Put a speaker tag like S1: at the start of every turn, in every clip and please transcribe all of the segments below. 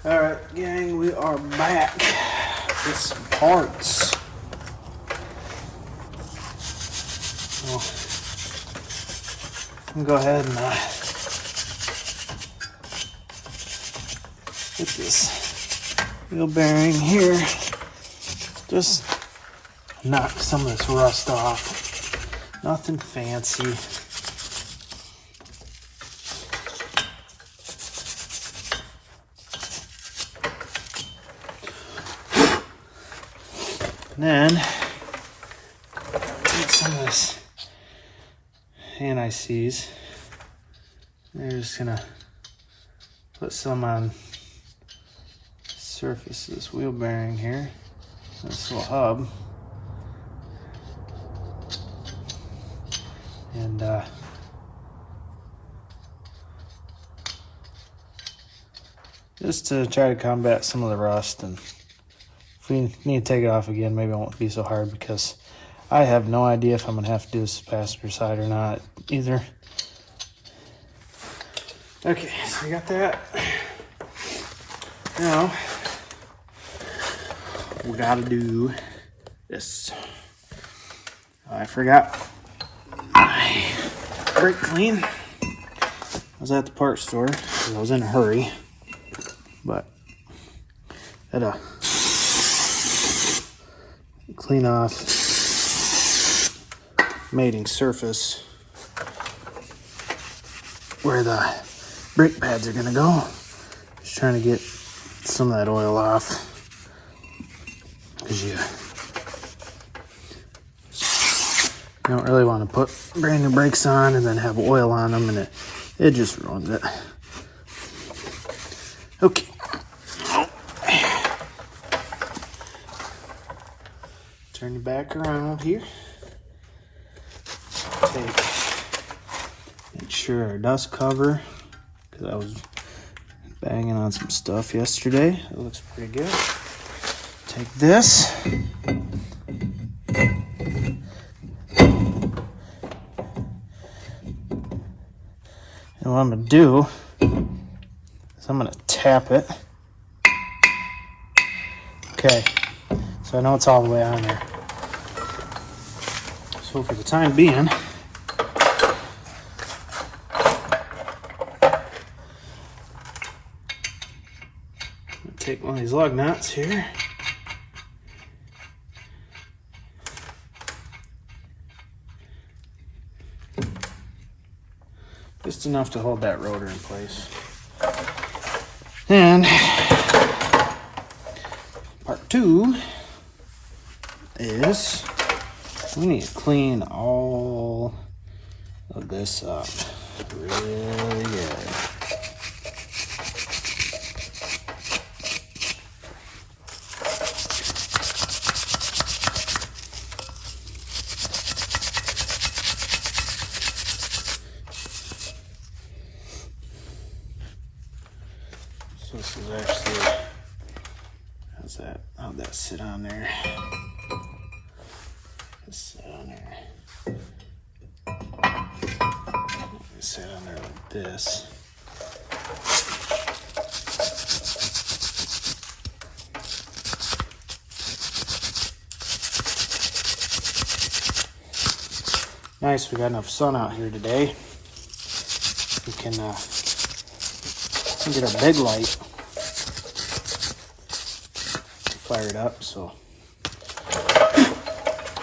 S1: Alright, gang, we are back with some parts. So, I'm gonna go ahead and get this wheel bearing here. Just knock some of this rust off. Nothing fancy. And then take some of this anti-seize. They're just gonna put some on the surface of this wheel bearing here, this little hub, and just to try to combat some of the rust. And if we need to take it off again, maybe it won't be so hard, because I have no idea if I'm going to have to do this passenger side or not either. Okay, so we got that. Now, we got to do this. I forgot my brake clean. I was at the parts store because I was in a hurry, but had to clean off mating surface where the brake pads are gonna go. Just trying to get some of that oil off, because you don't really want to put brand new brakes on and then have oil on them, and it just ruins it. Okay. Turn you back around here. Make sure our dust cover, because I was banging on some stuff yesterday. It looks pretty good. Take this. And what I'm going to do is I'm going to tap it. Okay, so I know it's all the way on there. So for the time being, I'll take one of these lug nuts here. Just enough to hold that rotor in place. And part two is we need to clean all of this up really good. So this is actually, how'd that sit on there? Sit on there. Sit on there like this. Nice, we got enough sun out here today. We can get our big light fired up, so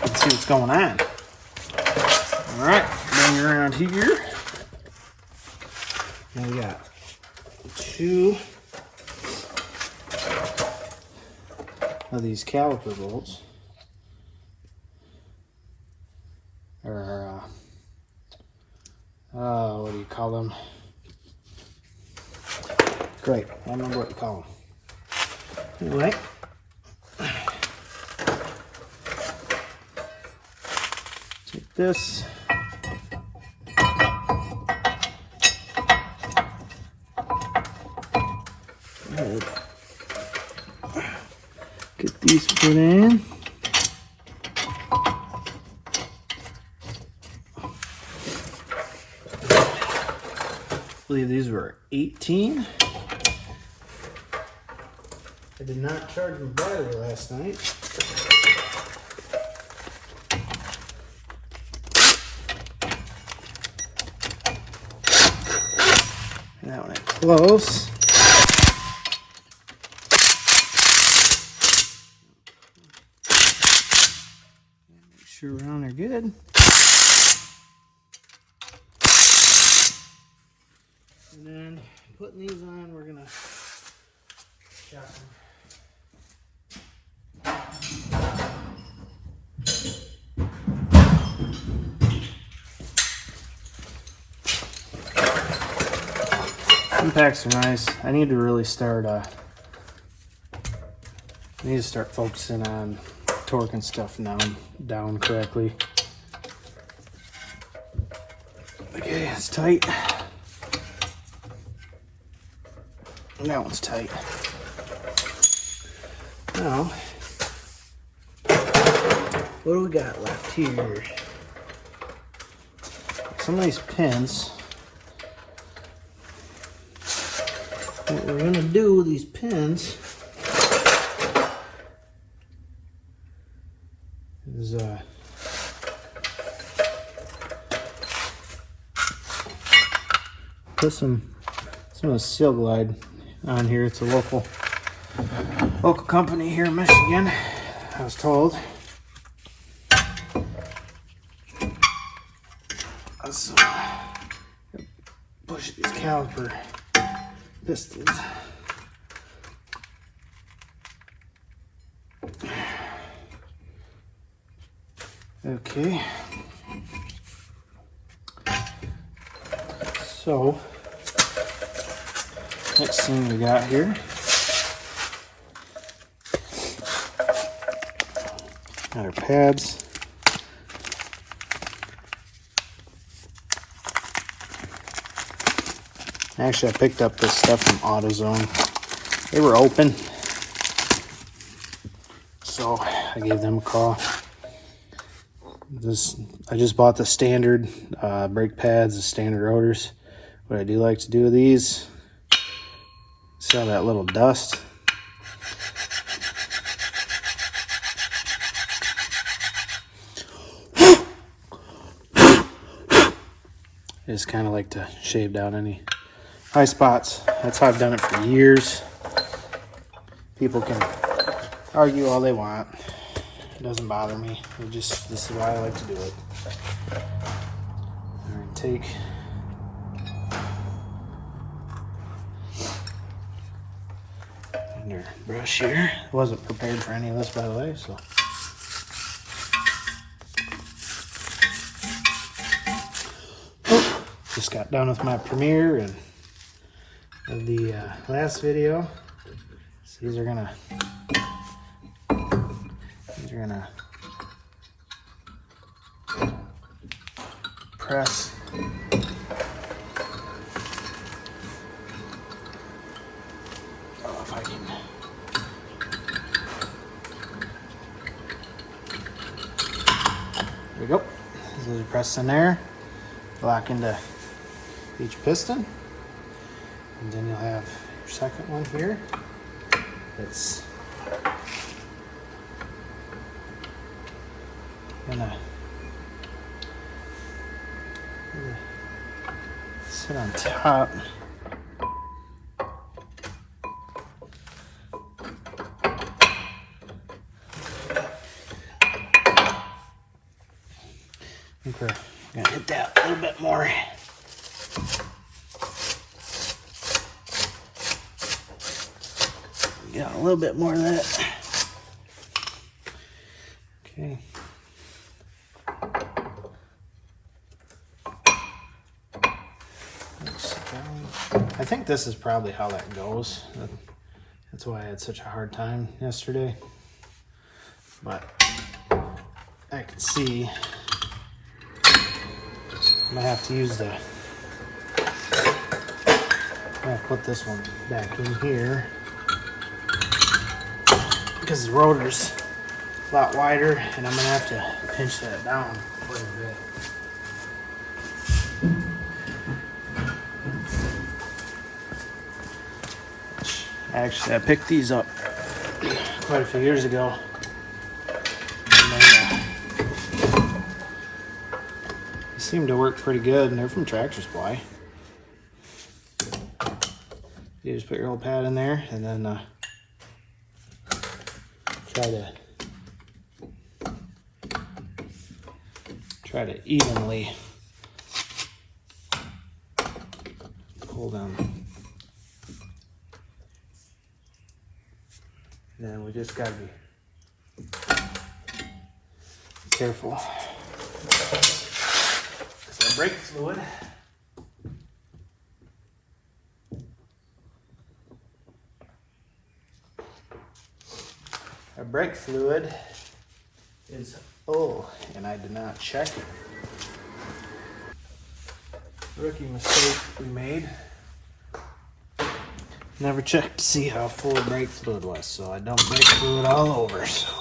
S1: let's see what's going on. All right, bring it around here. Now we got two of these caliper bolts, or what do you call them? Great, I don't remember what you call them. Anyway. Take this. Get these put in. I believe these were 18. I did not charge my battery last night. Now when it close. Make sure we're on there good. And then putting these on, we're gonna shop them. Impacts are nice. I need to really start focusing on torquing stuff down correctly. Okay, it's tight. That one's tight. Now, what do we got left here? Some of these pins. What we're gonna do with these pins is put some of the Seal Glide on here. It's a local company here in Michigan, I was told. So push these caliper pistons. Okay. So next thing we got here, got our pads. Actually, I picked up this stuff from AutoZone. They were open, so I gave them a call. I just bought the standard brake pads, the standard rotors. What I do like to do with these, see all that little dust? I just kind of like to shave down any high spots. That's how I've done it for years. People can argue all they want. It doesn't bother me. This is why I like to do it. All right, take your brush here. I wasn't prepared for any of this, by the way, so. Just got done with my premiere and of the last video. So these are gonna press. Oh, if I can. There we go. These are pressed in there. Lock into each piston. And then you'll have your second one here. It's gonna sit on top. I think we're gonna hit that a little bit more. Got a little bit more of that. Okay. I think this is probably how that goes. That's why I had such a hard time yesterday. But I can see I'm gonna have to use I'm gonna put this one back in here because the rotor's a lot wider, and I'm gonna have to pinch that down quite a bit. Actually, I picked these up quite a few years ago. They seem to work pretty good, and they're from Tractor Supply. You just put your old pad in there, and then try to evenly pull down. And then we just gotta be careful. Because our brake fluid is full, and I did not check. Rookie mistake we made. Never checked to see how full brake fluid was, so I dumped brake fluid all over. So,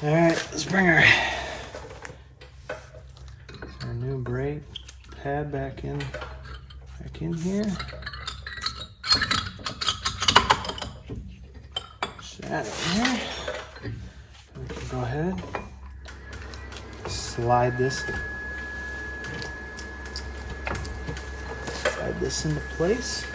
S1: all right, let's bring our new brake pad back in here. Set that in here. We can go ahead, slide this into place.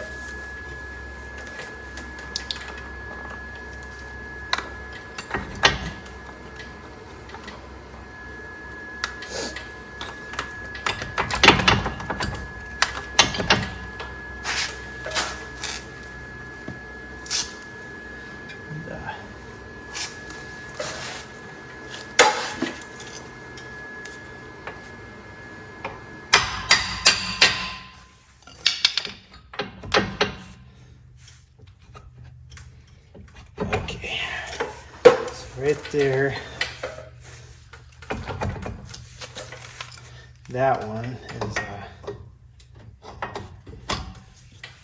S1: Okay, so right there, that one is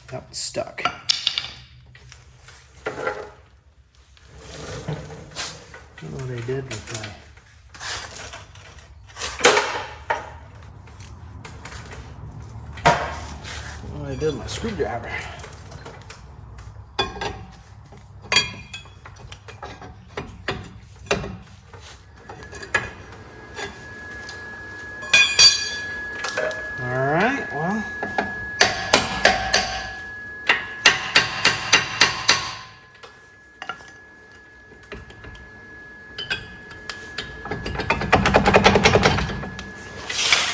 S1: that one's stuck. I don't know what they did with my screwdriver. Alright, well.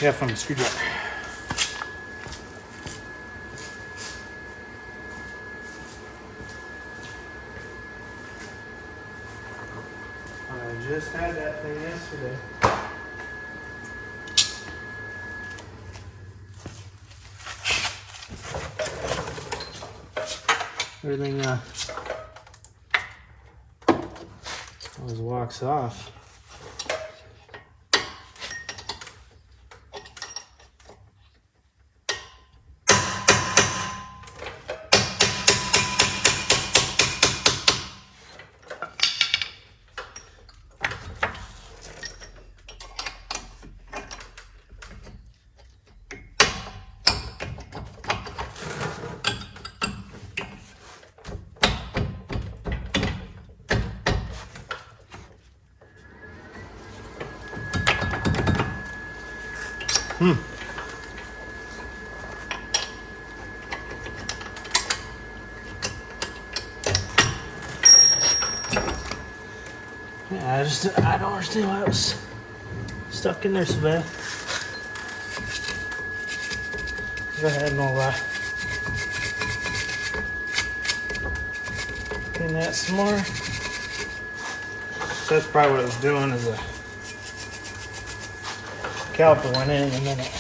S1: Yeah, from the screwdriver. I just had that thing yesterday. Everything always walks off. Yeah, I don't understand why it was stuck in there so bad. Go ahead and I'll clean that some more. So that's probably what it was doing, is the caliper went in and then it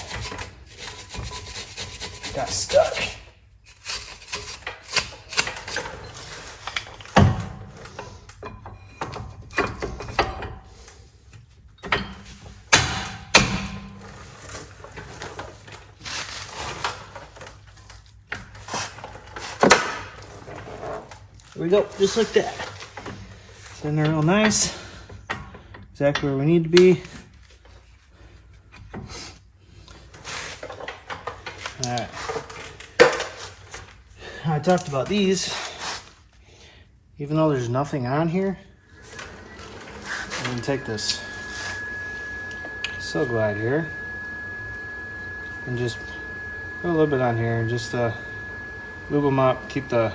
S1: got stuck. There we go, just like that. It's in there real nice. Exactly where we need to be. Alright. I talked about these. even though there's nothing on here, I'm gonna take this Silk Glide here and just put a little bit on here and just lube them up, keep the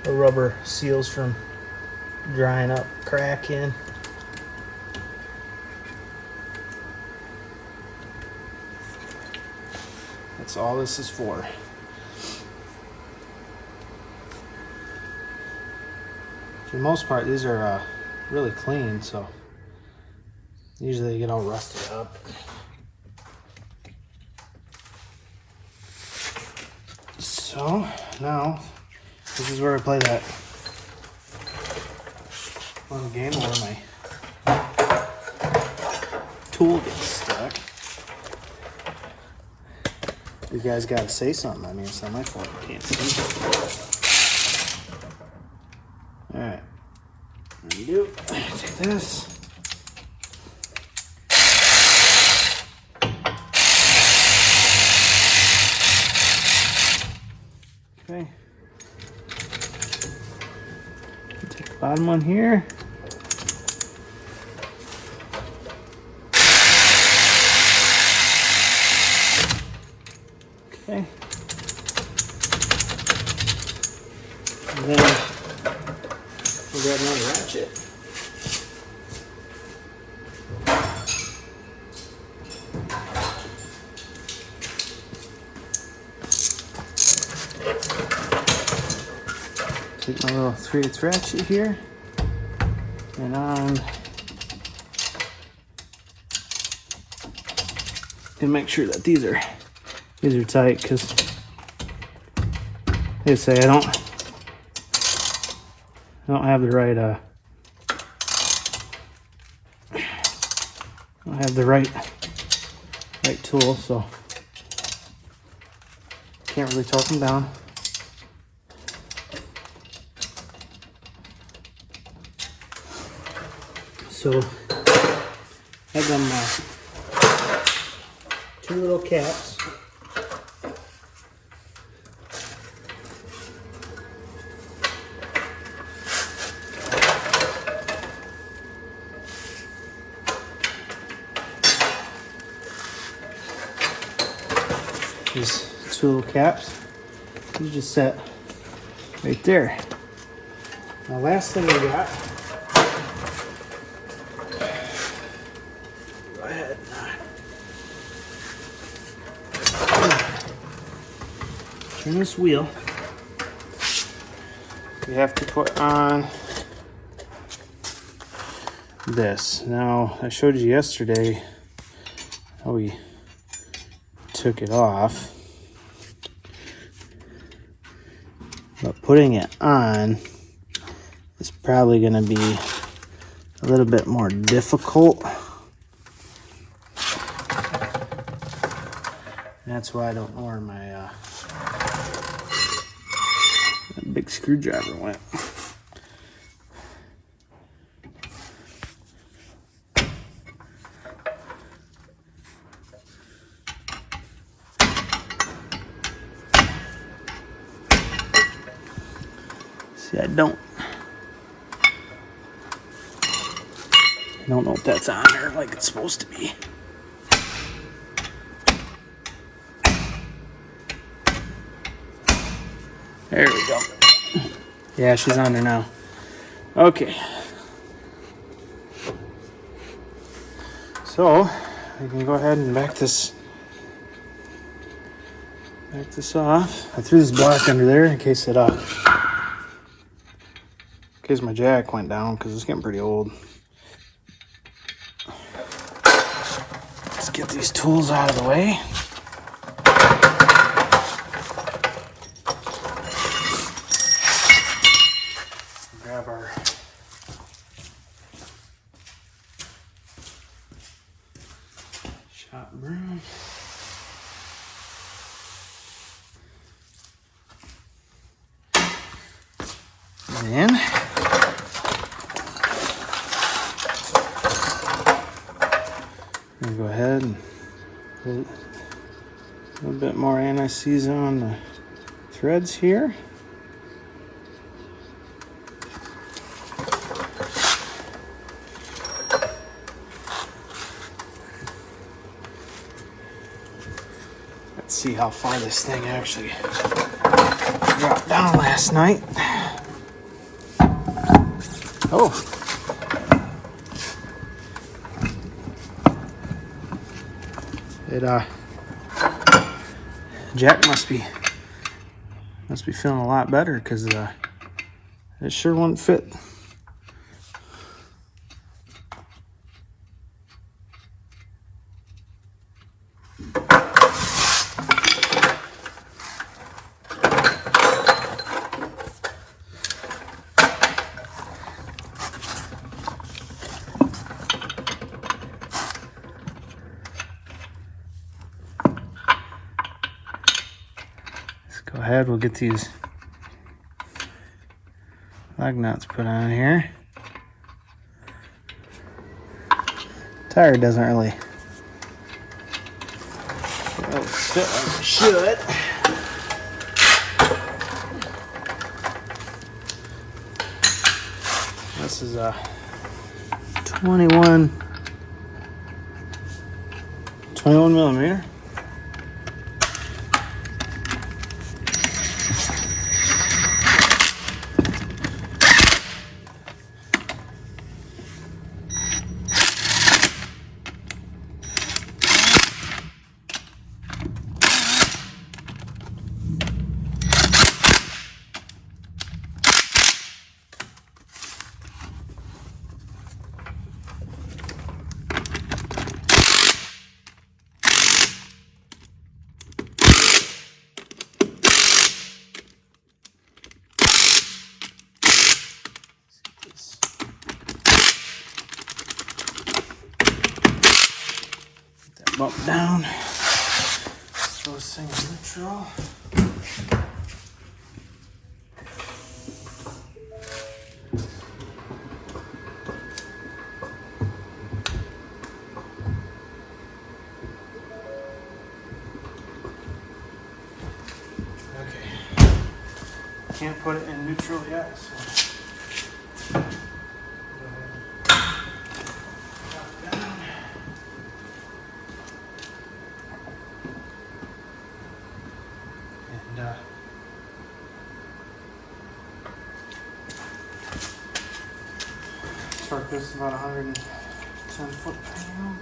S1: rubber seals from drying up, cracking. That's all this is for. For the most part, these are really clean, so usually they get all rusted up. So now this is where I play that fun game where my tool gets stuck. You guys gotta say something. I mean, it's not my fault you can't see. Alright. There you do. Take this. Okay. Take the bottom one here. Okay. And then we'll grab another ratchet. Take my little 3/8 ratchet here, and make sure that these are tight, because they say I don't have the right tool, so can't really torque them down. So I have them 2 little caps. These 2 little caps, you just set right there. Now, last thing we got. Go ahead. Turn this wheel. We have to put on this. Now, I showed you yesterday how we took it off, but putting it on is probably going to be a little bit more difficult. That's why I don't know where my big screwdriver went. See, I don't know if that's on there like it's supposed to be. There we go. Yeah, she's on there now. Okay. So we can go ahead and back this off. I threw this block under there in case my jack went down, because it's getting pretty old. Let's get these tools out of the way. Grab our shop broom. And then I'm gonna go ahead and put a little bit more anti-seize on the threads here. Let's see how far this thing actually dropped down last night. Oh. Jack must be feeling a lot better because it sure wouldn't fit. Go ahead, we'll get these lug nuts put on here. Tire doesn't really fit like it should. This is a 21 millimeter. Bump down, throw this thing in neutral. Okay, can't put it in neutral yet, so. Torque this about 110 foot-pounds.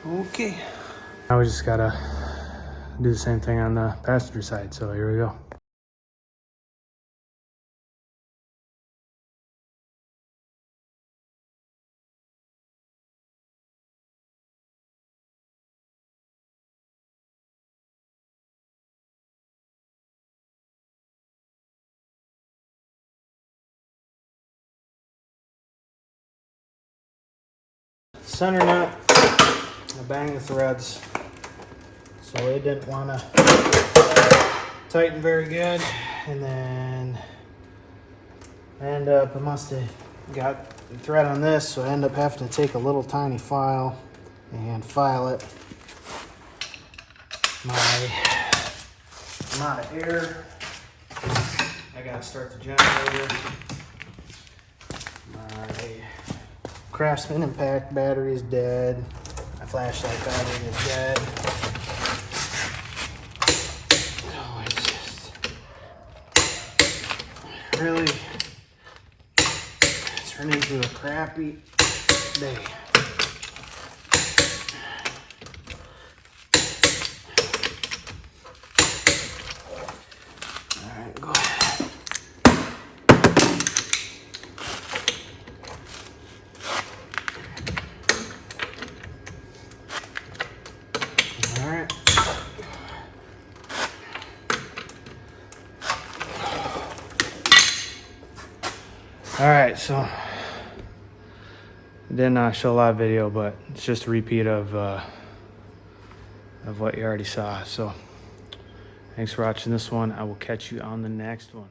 S1: Okay. Now we just gotta do the same thing on the passenger side, so here we go. Center nut, I banged the threads, so it didn't want to tighten very good, and then I must have got the thread on this, so I end up having to take a little tiny file and file it. My amount of air, I gotta start the generator. My Craftsman impact battery is dead. My flashlight battery is dead. Oh, it's just really turn into a crappy day. All right, go ahead. All right. All right, so I didn't show a live video, but it's just a repeat of what you already saw. So thanks for watching this one. I will catch you on the next one.